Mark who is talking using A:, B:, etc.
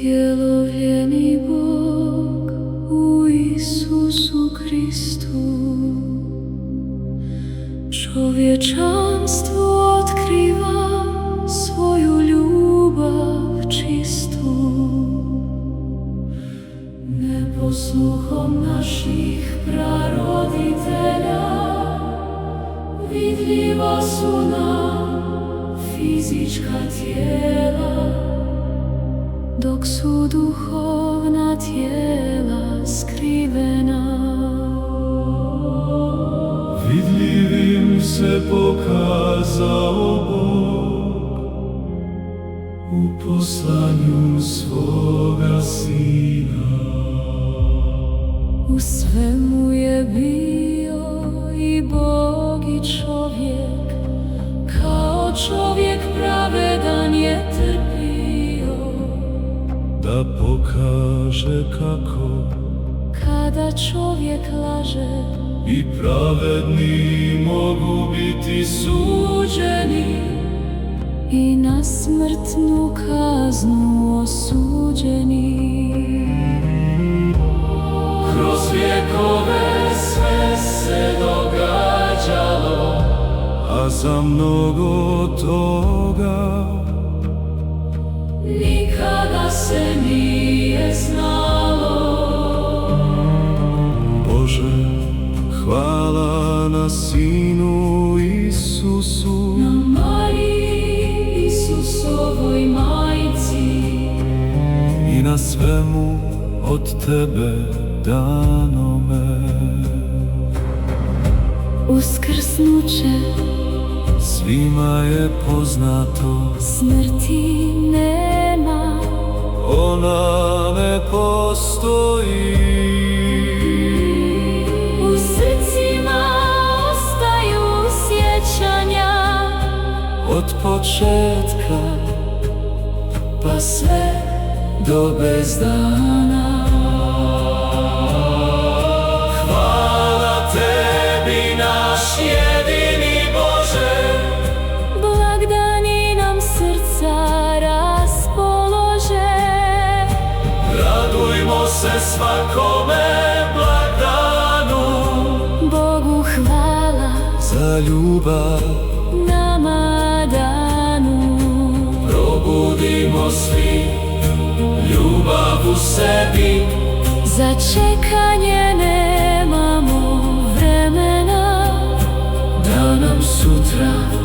A: Utjelovljeni Bog u Isusu Kristu, čovječanstvu otkriva svoju ljubav čistu. Neposluhom naših praroditelja vidljiva su nam fizička tijela, dok su duhovna tijela skrivena.
B: Vidljivim se pokazao Bog u poslanju svoga Sina.
A: U svemu je bio i Bog i čovjek, kao čovjek pravedan je trpio,
B: da pokaže kako
A: kada čovjek laže
B: i pravedni mogu biti suđeni
A: i na smrtnu kaznu osuđeni.
B: Kroz vjekove sve se događalo, a za mnogo toga
A: nikada se nije znalo.
B: Bože, hvala na Sinu Isusu,
A: Na Mariji Isusovoj majci
B: i na svemu od Tebe danome.
A: uskrsnuće
B: Svima je poznato,
A: smrti nema,
B: ona ne postoji.
A: u srcima ostaju sjećanja
B: Od početka pa sve do bezdana. Hvala Tebi, naš jedini Bože,
A: blagdani nam srca raspolože.
B: radujmo se svakome blagdanu,
A: Bogu hvala
B: za ljubav
A: nama danu.
B: probudimo svi ljubav u sebi.
A: Za čekanje nemamo vremena,
B: Da nam sutra